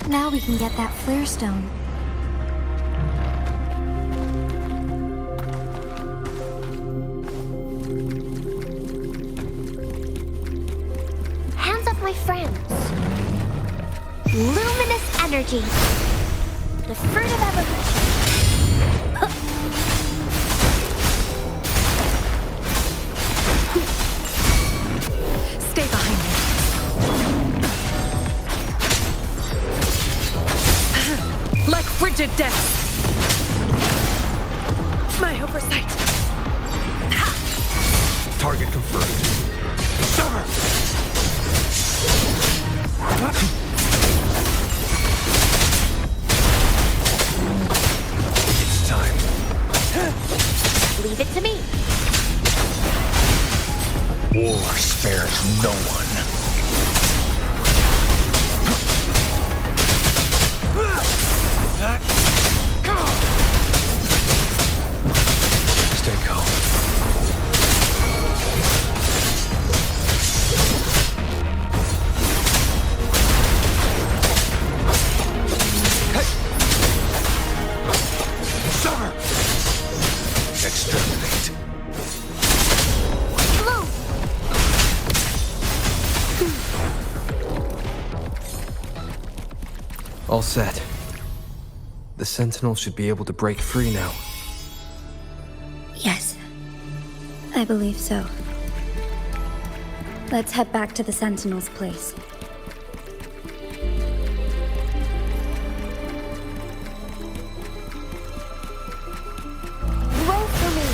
Now we can get that flare stone. Hands up, my friends. Luminous energy. The fruit of evolution. Stay behind me. Like frigid death. My oversight. Target confirmed. Summer! It's time. Leave it to me. War spares no one. Stay calm. Hey! Summer! Exterminate. Blue. All set. The Sentinel should be able to break free now. Yes. I believe so. Let's head back to the Sentinel's place. Roll for me.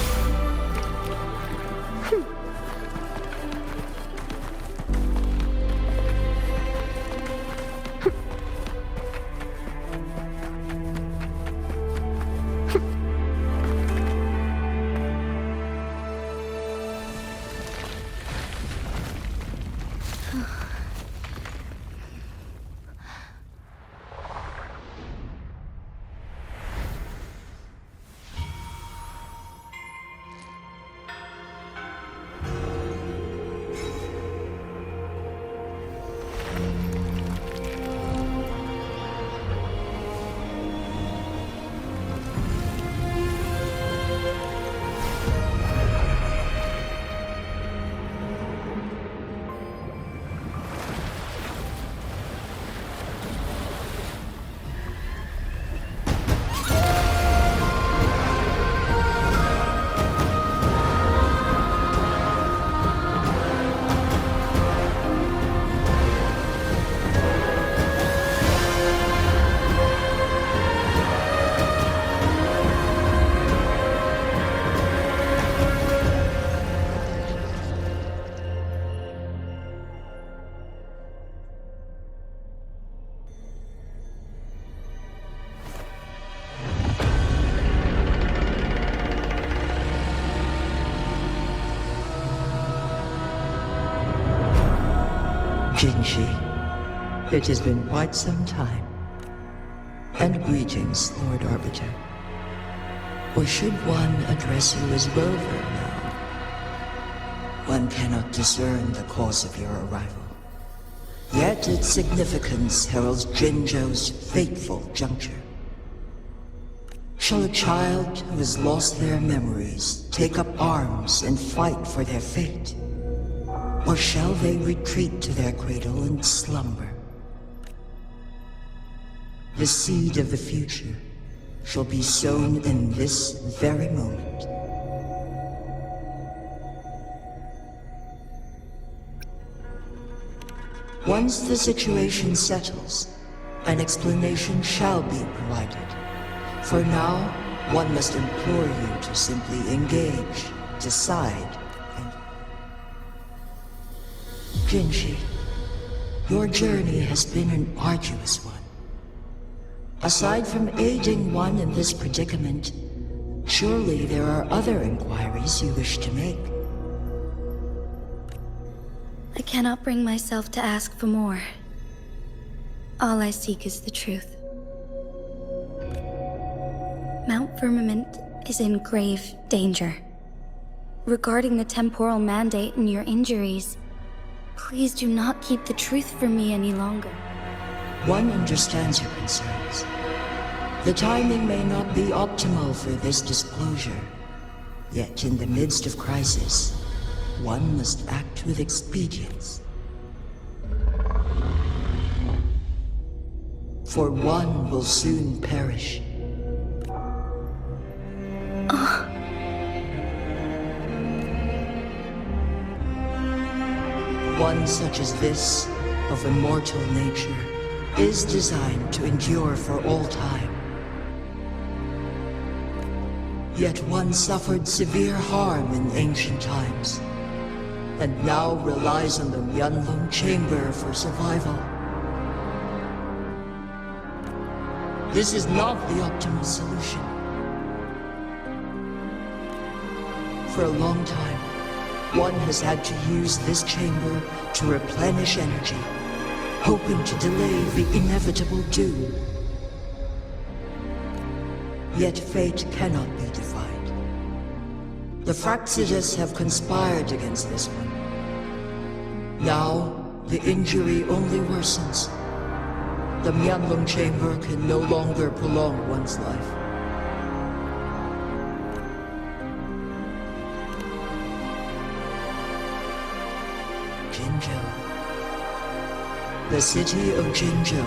Jinshi, it has been quite some time. And greetings, Lord Arbiter. Or should one address you as Rover now? One cannot discern the cause of your arrival. Yet its significance heralds Jinzhou's fateful juncture. Shall a child who has lost their memories take up arms and fight for their fate? Or shall they retreat to their cradle and slumber? The seed of the future shall be sown in this very moment. Once the situation settles, an explanation shall be provided. For now, one must implore you to simply engage, decide, and... Jinshi, your journey has been an arduous one. Aside from aiding one in this predicament, surely there are other inquiries you wish to make. I cannot bring myself to ask for more. All I seek is the truth. Mount Firmament is in grave danger. Regarding the temporal mandate and your injuries, please do not keep the truth from me any longer. One understands your concerns. The timing may not be optimal for this disclosure. Yet in the midst of crisis, one must act with expedience. For one will soon perish. One such as this, of immortal nature, is designed to endure for all time. Yet one suffered severe harm in ancient times, and now relies on the Huanglong chamber for survival. This is not the optimal solution. For a long time, one has had to use this chamber to replenish energy, hoping to delay the inevitable doom. Yet fate cannot be defied. The Fraxidas have conspired against this one. Now, the injury only worsens. The Huanglong chamber can no longer prolong one's life. Jinzhou. The city of Jinzhou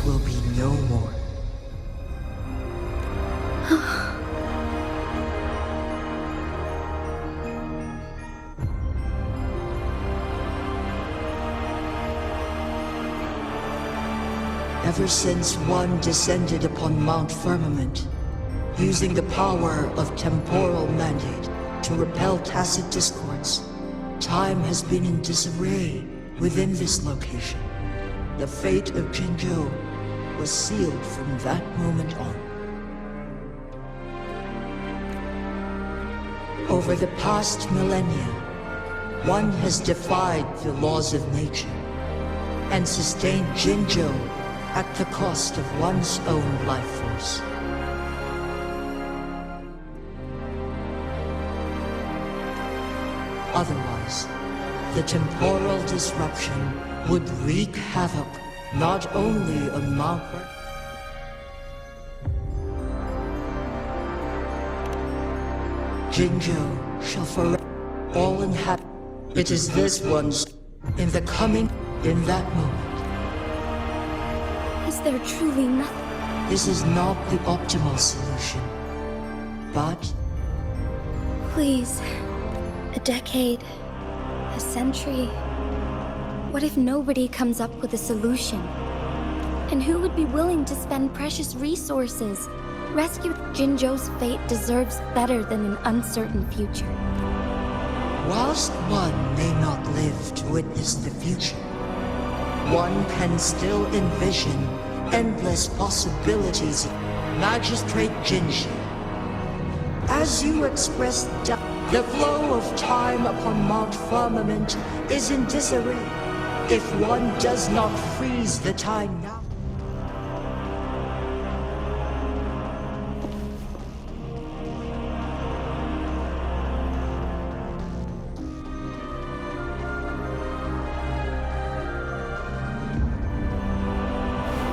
will be no more. Ever since one descended upon Mount Firmament, using the power of temporal mandate to repel tacit discords, time has been in disarray within this location. The fate of Jinzhou was sealed from that moment on. Over the past millennia, one has defied the laws of nature and sustained Jinzhou at the cost of one's own life force. Otherwise, the temporal disruption would wreak havoc not only on Mount Jinzhou shall forever all inhabit. It is this one's in the coming, in that moment. Is there truly nothing? This is not the optimal solution, but Please. A decade. A century. What if nobody comes up with a solution? And who would be willing to spend precious resources? Rescue Jinzhou's fate deserves better than an uncertain future. whilst one may not live to witness the future, one can still envision endless possibilities. Magistrate Jinshi, as you expressed, the flow of time upon Mount Firmament is in disarray. If one does not freeze the time now,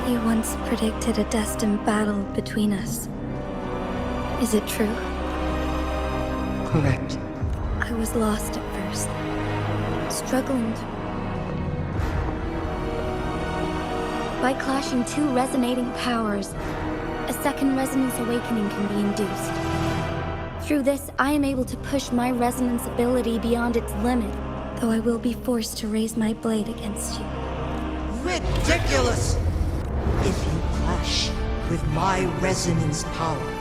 You once predicted a destined battle between us. Is it true? correct. I was lost at first, struggling by clashing two resonating powers. A second resonance awakening can be induced. Through this, I am able to push my resonance ability beyond its limit, though I will be forced to raise my blade against you. Ridiculous! If you clash with my resonance power,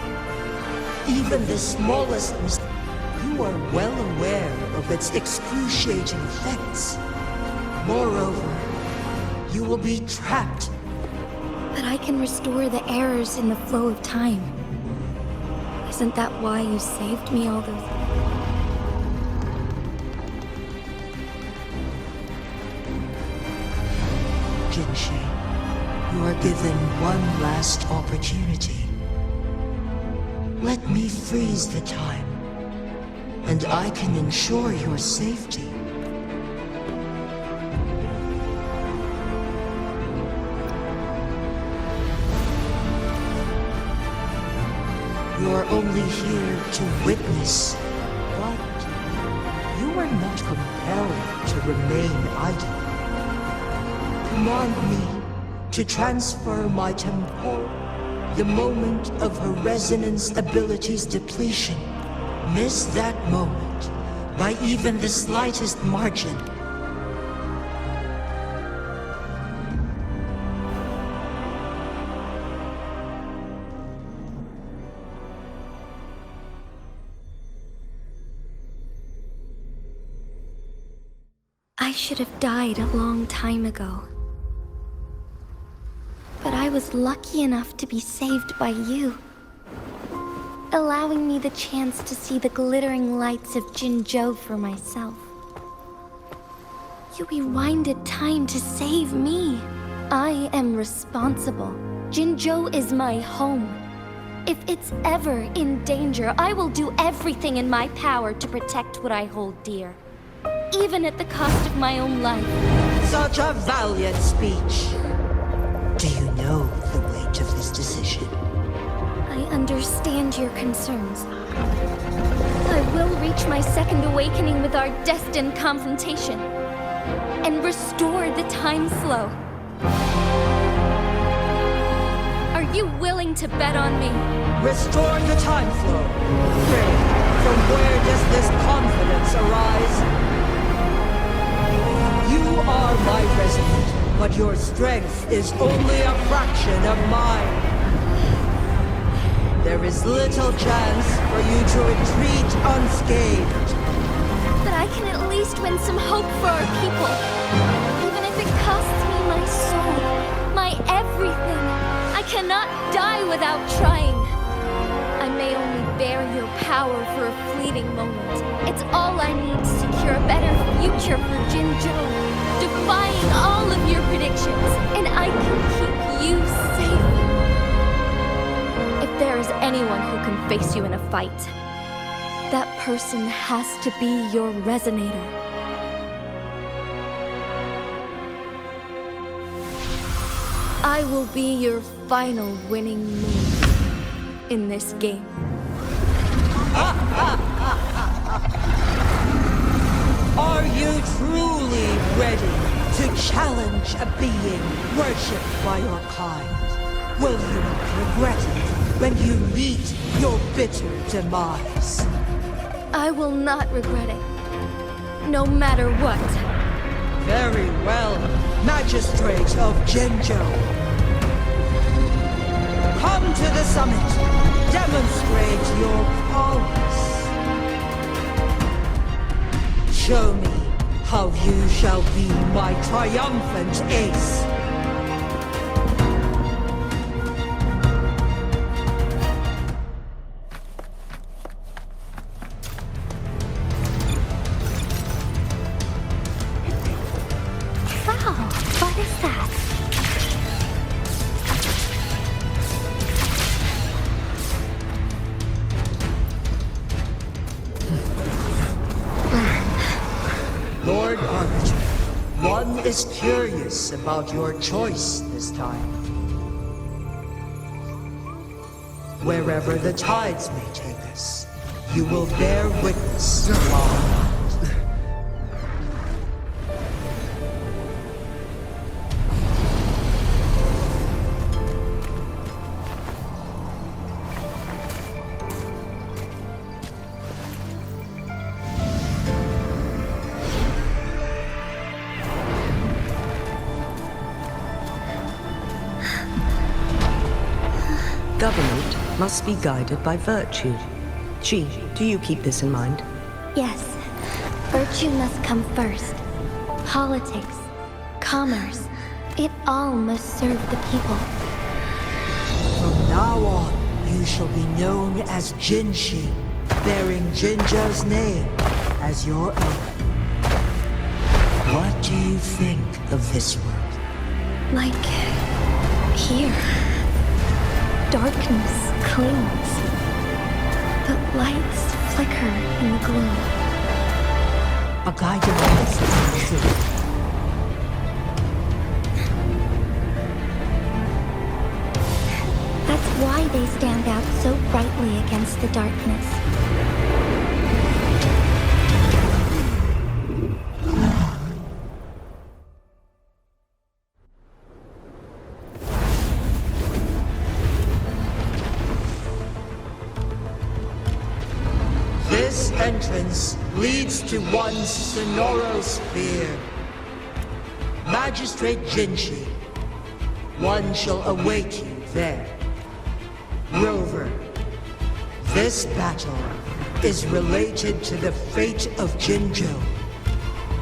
even the smallest mistake, you are well aware of its excruciating effects. Moreover, you will be trapped. But I can restore the errors in the flow of time. Isn't that why you saved me all those... Jinshi, you are given one last opportunity. Let me freeze the time, and I can ensure your safety. are only here to witness, but you are not compelled to remain idle. Command me to transfer my temple the moment of her resonance ability's depletion. Miss that moment by even the slightest margin. I should have died a long time ago. But I was lucky enough to be saved by you, allowing me the chance to see the glittering lights of Jinzhou for myself. You rewinded time to save me. I am responsible. Jinzhou is my home. If it's ever in danger, I will do everything in my power to protect what I hold dear, even at the cost of my own life. Such a valiant speech. Do you know the weight of this decision? I understand your concerns. I will reach my second awakening with our destined confrontation and restore the time flow. Are you willing to bet on me? Restore the time flow. Great. From where does this confidence arise? You are my resident, but your strength is only a fraction of mine. There is little chance for you to retreat unscathed. But I can at least win some hope for our people. Even if it costs me my soul, my everything. I cannot die without trying. I may only bear your power for a fleeting moment. It's all I need to secure a better future for Jinzhou, defying all of your predictions, and I can keep you safe. If there is anyone who can face you in a fight, that person has to be your resonator. I will be your final winning move in this game. Are you truly ready to challenge a being worshipped by your kind? Will you not regret it when you meet your bitter demise? I will not regret it, no matter what. Very well, Magistrate of Jinzhou. Come to the summit. Demonstrate your prowess. Show me how you shall be my triumphant ace. Wow, what is that? Lord Arbiter, one is curious about your choice this time. Wherever the tides may take us, you will bear witness to our might. Government must be guided by virtue. Ji, do you keep this in mind? Yes, virtue must come first. Politics, commerce, it all must serve the people. From now on, you shall be known as Jinshi, bearing Jinzhou's name as your own. What do you think of this world? Like here. Darkness clings, but lights flicker in the gloom. A guiding light is true. That's why they stand out so brightly against the darkness. This entrance leads to one Sonoro Sphere. Magistrate Jinshi, one shall await you there. Rover, this battle is related to the fate of Jinzhou,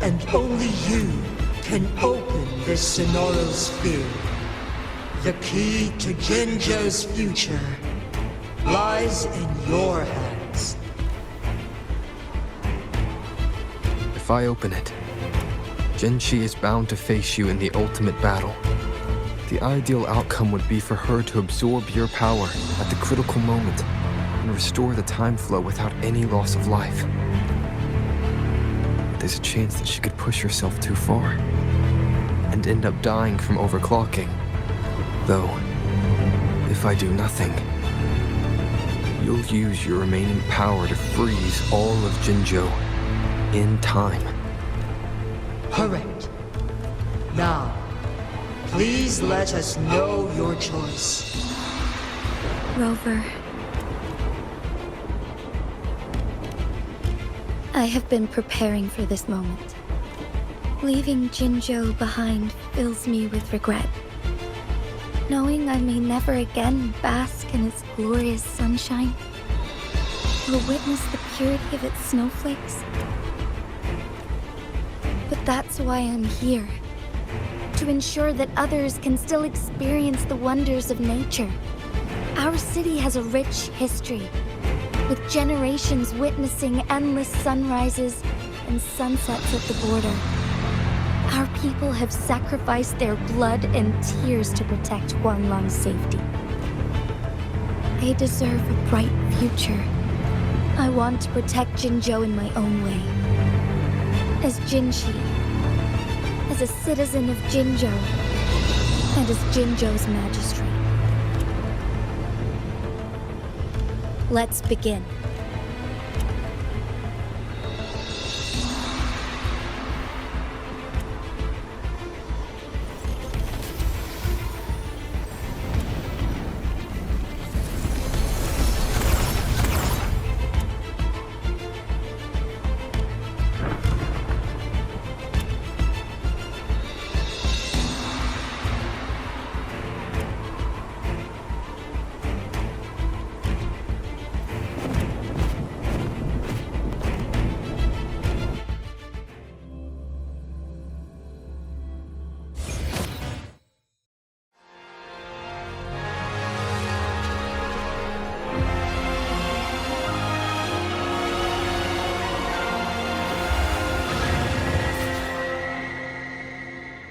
and only you can open this Sonoro Sphere. The key to Jinzhou's future lies in your hands. If I open it, Jinshi is bound to face you in the ultimate battle. The ideal outcome would be for her to absorb your power at the critical moment and restore the time flow without any loss of life. But there's a chance that she could push herself too far and end up dying from overclocking. Though, if I do nothing, you'll use your remaining power to freeze all of Jinzhou in time. Correct. Now, please let us know your choice. Rover. I have been preparing for this moment. Leaving Jinzhou behind fills me with regret. Knowing I may never again bask in its glorious sunshine, or witness the purity of its snowflakes. But that's why I'm here. To ensure that others can still experience the wonders of nature. Our city has a rich history, with generations witnessing endless sunrises and sunsets at the border. Our people have sacrificed their blood and tears to protect Huanglong's safety. They deserve a bright future. I want to protect Jinzhou in my own way. As Jinshi, as a citizen of Jinzhou, and as Jinzhou's magistrate. Let's begin.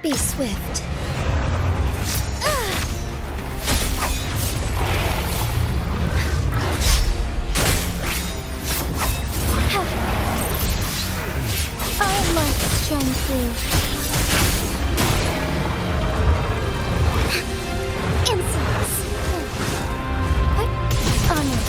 Be swift. I must shine through. Insolence. Honor.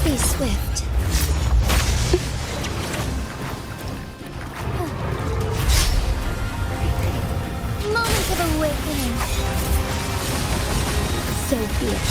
Be swift. Moment of awakening. So be it.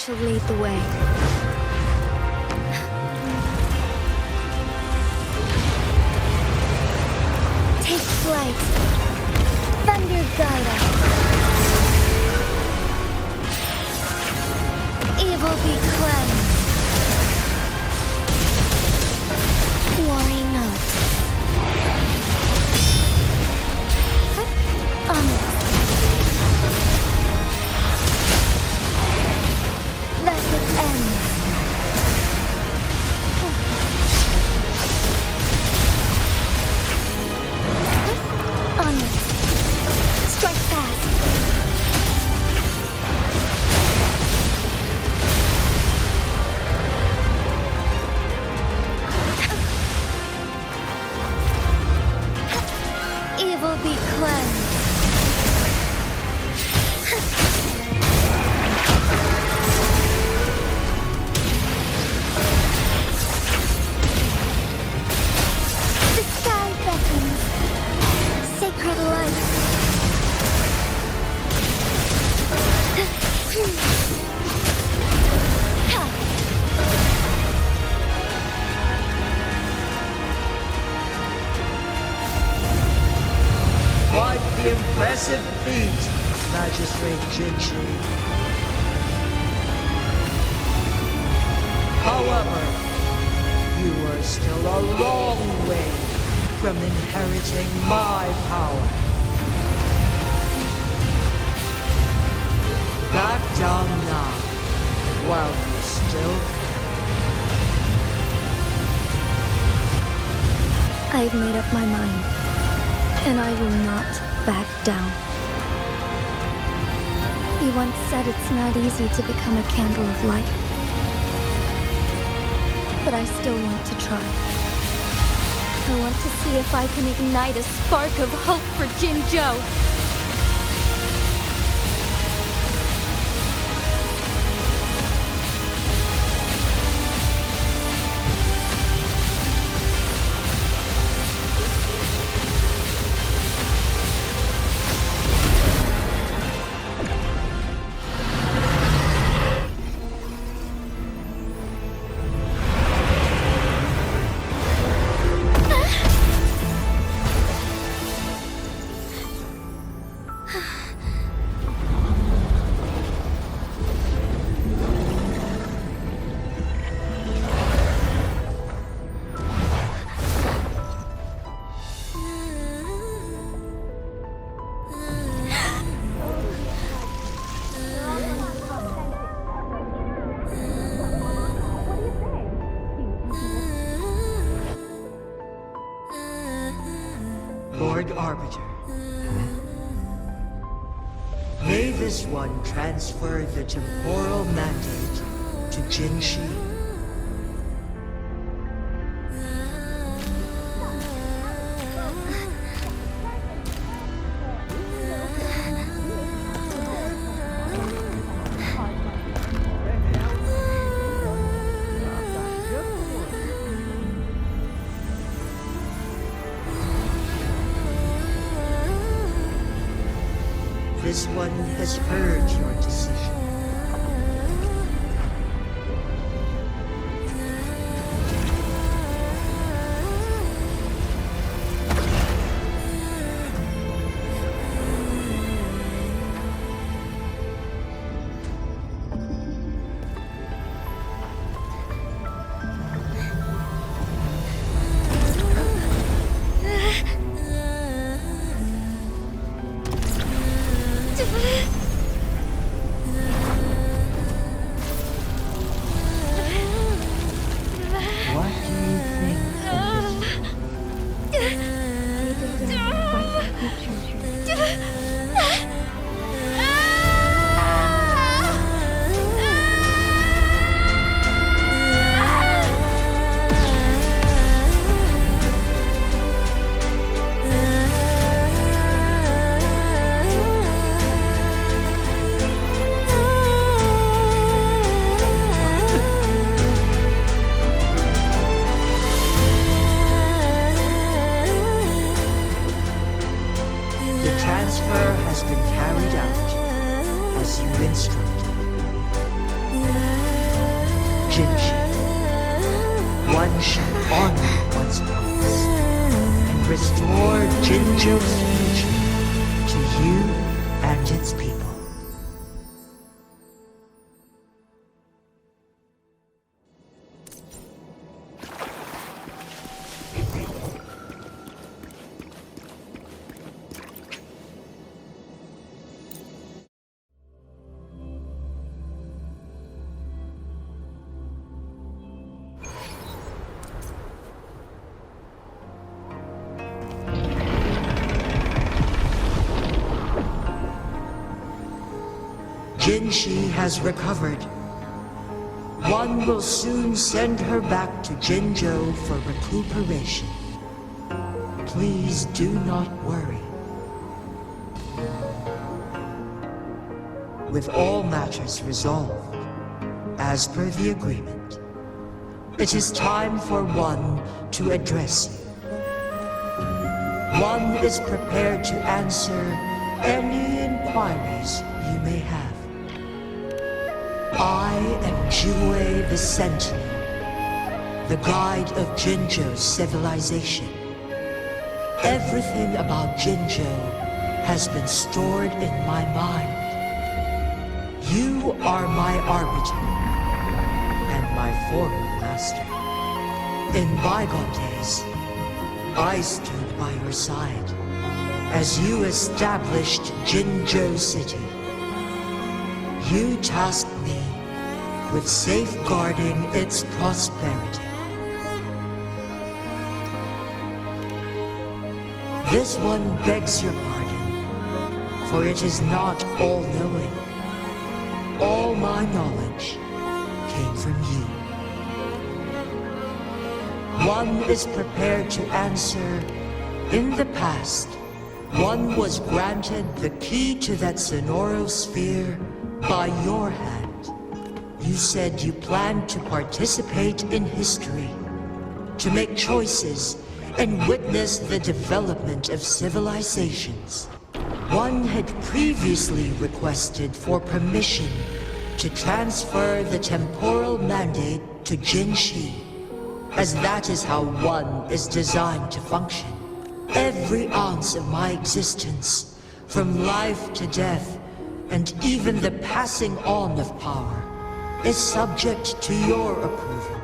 shall lead the way. Take flight. Thunder guide us. Evil be cleansed. Warring note. Honest. Let it end. Honest. Strike fast. Evil be cleansed. The sky beckons. Sacred light. Quite the impressive feat, Magistrate Jinshi. However, you are still a long way from inheriting my power. Back down now, while you still can. I've made up my mind, and I will not back down. He once said it's not easy to become a candle of light. But I still want to try. I want to see if I can ignite a spark of hope for Jinzhou. Lord Arbiter. May this one transfer the temporal mandate to Jinshi. This one has heard your decision. Transfer has been carried out as you instructed. one shall honor one's promise and restore Jinzhou's future to you and its people. Jinshi has recovered. One will soon send her back to Jinzhou for recuperation. Please do not worry. With all matters resolved, as per the agreement, it is time for one to address you. One is prepared to answer any inquiries you may have. I am Jue the Sentinel, the guide of Jinzhou's civilization. Everything about Jinzhou has been stored in my mind. You are my arbiter, and my former master. In bygone days, I stood by your side as you established Jinzhou City. You tasked me with safeguarding its prosperity. This one begs your pardon, for it is not all-knowing. All my knowledge came from you. One is prepared to answer. In the past, one was granted the key to that Sonoro sphere by your hand. You said you planned to participate in history, to make choices and witness the development of civilizations. One had previously requested for permission to transfer the temporal mandate to Jinshi, as that is how one is designed to function. Every ounce of my existence, from life to death, and even the passing on of power, is subject to your approval.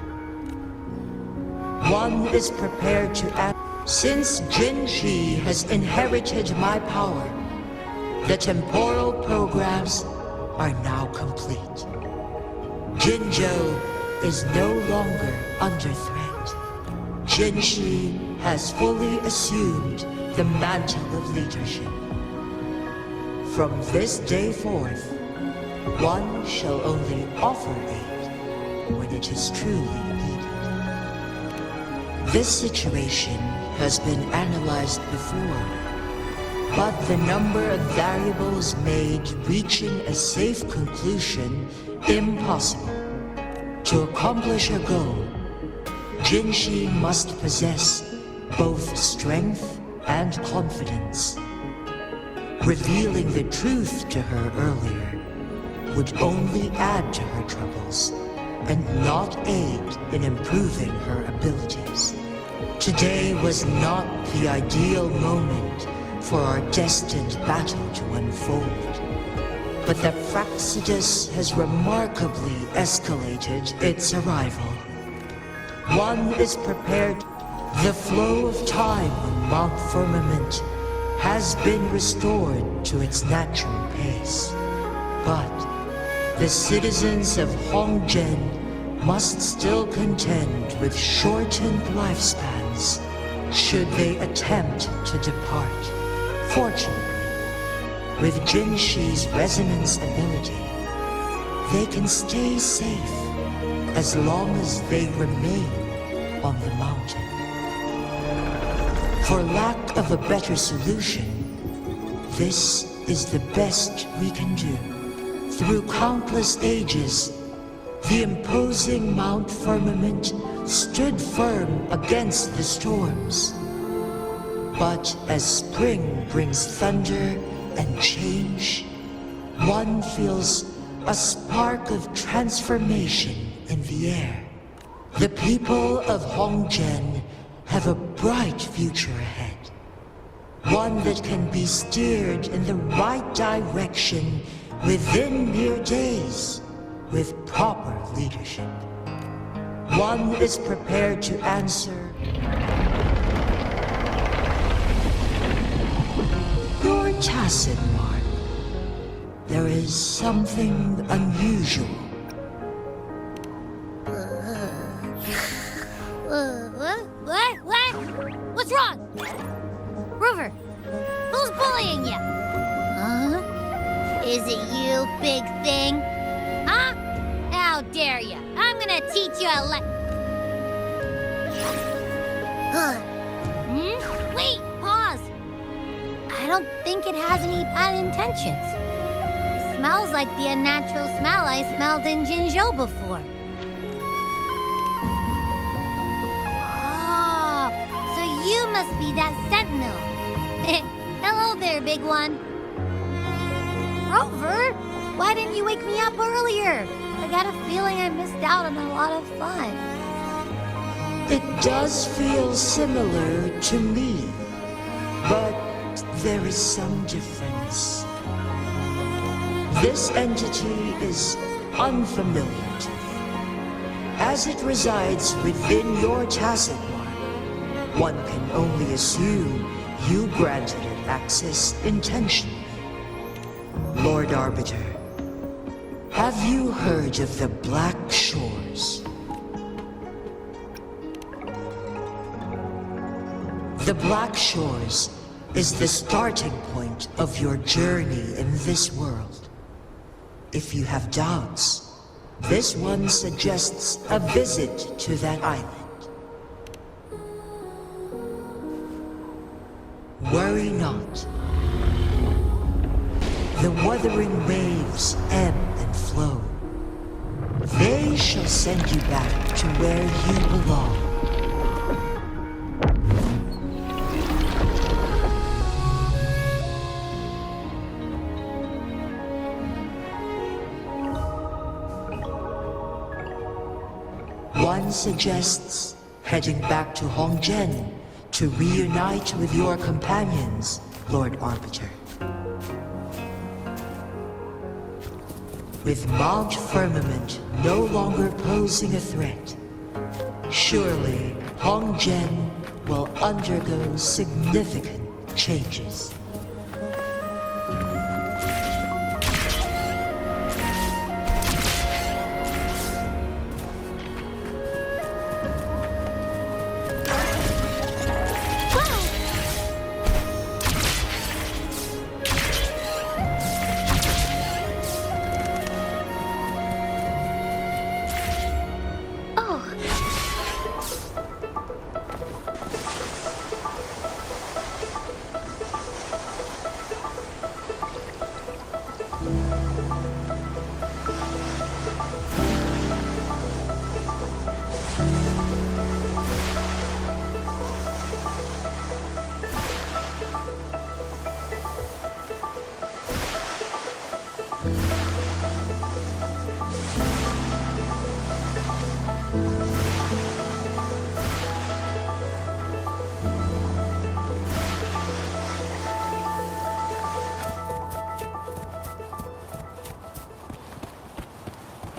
One is prepared to act. Since Jinshi has inherited my power, the temporal programs are now complete. Jinzhou is no longer under threat. Jinshi has fully assumed the mantle of leadership. From this day forth, one shall only offer aid when it is truly needed. This situation has been analyzed before, but the number of variables made reaching a safe conclusion impossible. To accomplish a goal, Jinshi must possess both strength and confidence. Revealing the truth to her earlier would only add to her troubles and not aid in improving her abilities. Today was not the ideal moment for our destined battle to unfold, but the Fraxidus has remarkably escalated its arrival. One is prepared. The flow of time on Mount Firmament has been restored to its natural pace, but the citizens of Hongzhen must still contend with shortened lifespans should they attempt to depart. Fortunately, with Jinshi's resonance ability, they can stay safe as long as they remain on the mountain. For lack of a better solution, this is the best we can do. Through countless ages, the imposing Mount Firmament stood firm against the storms. But as spring brings thunder and change, one feels a spark of transformation in the air. The people of Hongzhen have a bright future ahead. One that can be steered in the right direction within mere days with proper leadership. One is prepared to answer your tacit mark. There is something unusual. What? What's wrong? Rover, who's bullying you? Huh? Is it you, big thing? Huh? How dare you? I'm gonna teach you a Wait, pause. I don't think it has any bad intentions. It smells like the unnatural smell I smelled in Jinzhou before. Oh, so you must be that sentinel. Hello there, big one. Rover, why didn't you wake me up earlier? I got a feeling I missed out on a lot of fun. It does feel similar to me, but there is some difference. This entity is unfamiliar to me. As it resides within your tacit mark, one can only assume you granted it access intentionally. Lord Arbiter, have you heard of the Black Shores? The Black Shores is the starting point of your journey in this world. If you have doubts, this one suggests a visit to that island. Worry not. The Wuthering waves ebb and flow. They shall send you back to where you belong. One suggests heading back to Hongzhen to reunite with your companions, Lord Arbiter. With Mount Firmament no longer posing a threat, surely Hongzhen will undergo significant changes.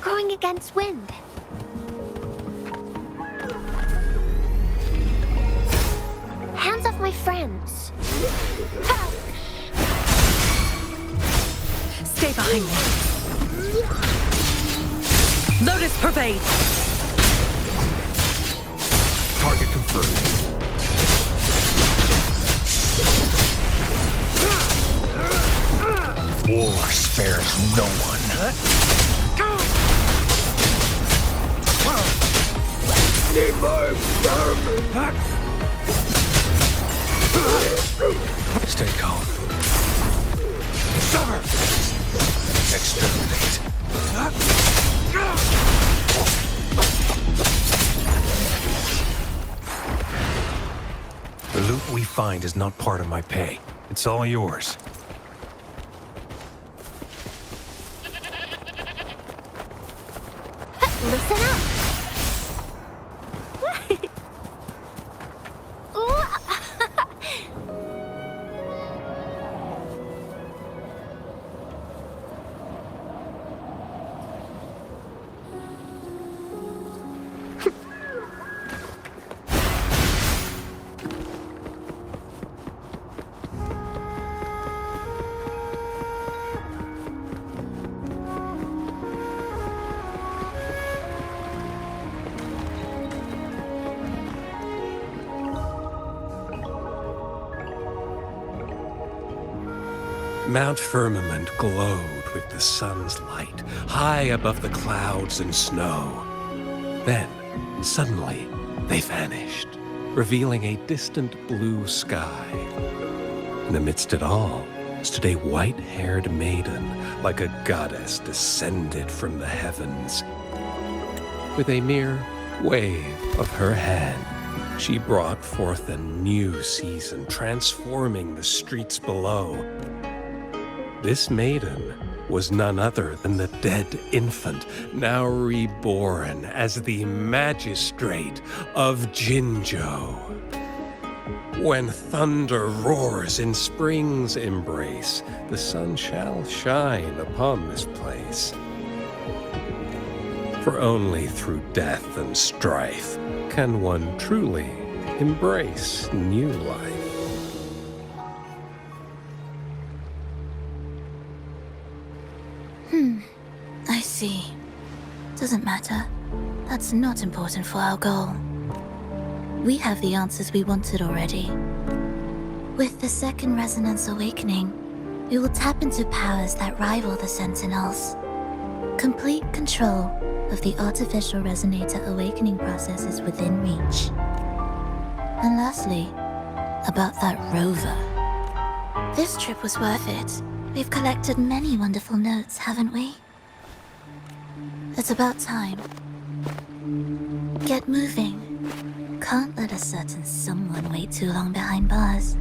Going against wind. Hands off my friends. Stay behind me. Lotus pervade. Target confirmed. War spares no one. Need more vermin. Stay calm. Summer! Exterminate. The loot we find is not part of my pay. It's all yours. Listen up. Mount Firmament glowed with the sun's light, high above the clouds and snow. Then, suddenly, they vanished, revealing a distant blue sky. And amidst it all stood a white-haired maiden, like a goddess descended from the heavens. With a mere wave of her hand, she brought forth a new season, transforming the streets below. This maiden was none other than the dead infant, now reborn as the magistrate of Jinzhou. When thunder roars in spring's embrace, the sun shall shine upon this place. For only through death and strife can one truly embrace new life. I see. Doesn't matter. That's not important for our goal. We have the answers we wanted already. With the second resonance awakening, we will tap into powers that rival the Sentinels. Complete control of the artificial resonator awakening process is within reach. And lastly, about that rover. This trip was worth it. We've collected many wonderful notes, haven't we? It's about time. Get moving. Can't let a certain someone wait too long behind bars.